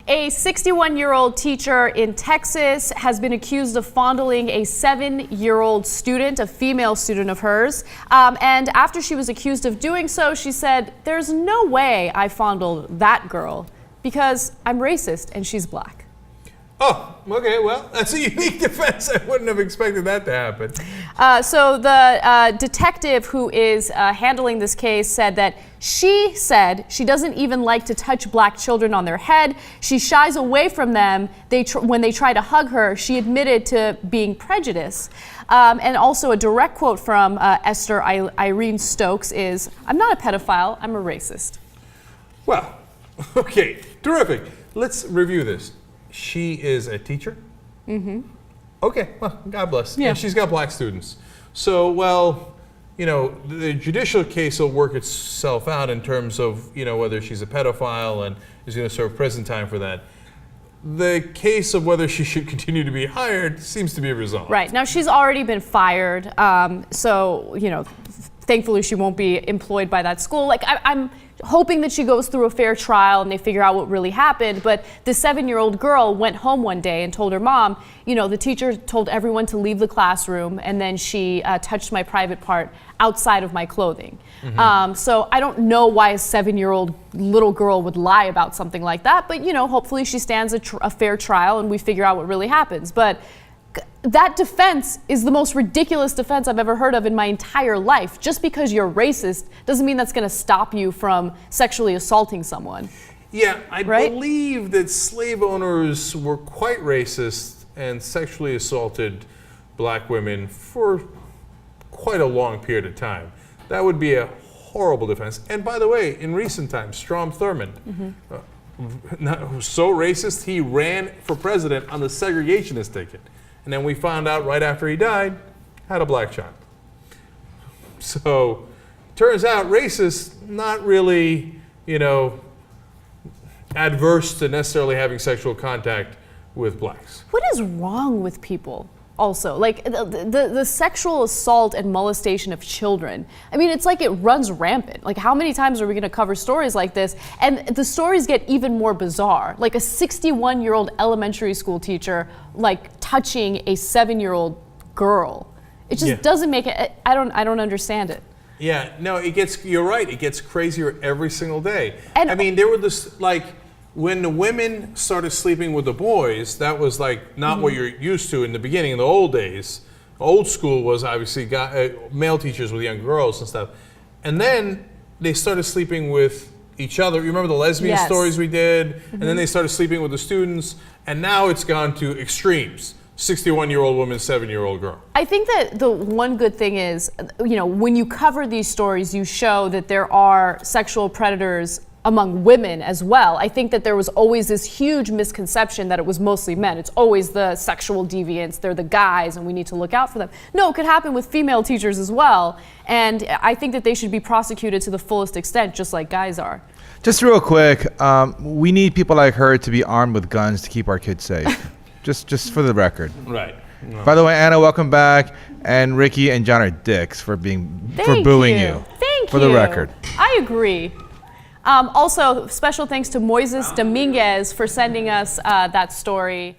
A 61-year-old teacher in Texas has been accused of fondling a 7-year-old student, a female student of hers. And after she was accused of doing so, she said, "There's no way I fondled that girl because I'm racist and she's black." Oh, okay, well, that's a unique defense. I wouldn't have expected that to happen. So the detective who is handling this case said that she doesn't even like to touch black children on their head. She shies away from them. When they try to hug her, she admitted to being prejudiced. And also a direct quote from Esther Irene Stokes is, "I'm not a pedophile, I'm a racist." Well, okay, terrific. Let's review this. She is a teacher? Mm-hmm. Okay, well, God bless. Yeah. And she's got black students. So, well, you know, the judicial case will work itself out in terms of, you know, whether she's a pedophile and is going to serve prison time for that. The case of whether she should continue to be hired seems to be resolved. Right. Now, she's already been fired, so, you know, thankfully she won't be employed by that school. Like, I'm hoping that she goes through a fair trial and they figure out what really happened. But the 7-year-old girl went home one day and told her mom, you know, the teacher told everyone to leave the classroom, and then she touched my private part outside of my clothing. Mm-hmm. So I don't know why a 7-year-old little girl would lie about something like that. But, you know, hopefully she stands a fair trial and we figure out what really happens. But that defense is the most ridiculous defense I've ever heard of in my entire life. Just because you're racist doesn't mean that's going to stop you from sexually assaulting someone. Yeah, I right? believe that slave owners were quite racist and sexually assaulted black women for quite a long period of time. That would be a horrible defense. And by the way, in recent times, Strom Thurmond, so racist, he ran for president on the segregationist ticket. And then we found out right after he died, had a black child. So, turns out racist, not really, you know, adverse to necessarily having sexual contact with blacks. What is wrong with people? Also, like the sexual assault and molestation of children. I mean, it's like it runs rampant. Like, how many times are we going to cover stories like this? And the stories get even more bizarre. Like a 61-year-old elementary school teacher, like touching a 7-year-old girl. It just doesn't make it. I don't understand it. Yeah, no, you're right. It gets crazier every single day. And I mean, there were this, like, when the women started sleeping with the boys, that was like not what you're used to in the beginning. In the old days, old school was obviously male teachers with young girls and stuff. And then they started sleeping with each other. You remember the lesbian stories we did? And then they started sleeping with the students. And now it's gone to extremes. 61-year-old woman, 7-year-old girl. I think that the one good thing is, you know, when you cover these stories, you show that there are sexual predators among women as well. I think that there was always this huge misconception that it was mostly men. It's always the sexual deviants, they're the guys, and we need to look out for them. No, it could happen with female teachers as well. And I think that they should be prosecuted to the fullest extent, just like guys are. Just real quick, we need people like her to be armed with guns to keep our kids safe. just for the record. Right. No. By the way, Anna, welcome back. And Ricky and John are dicks for booing you. Thank you. For the record. I agree. Also, special thanks to Moises Dominguez for sending us that story.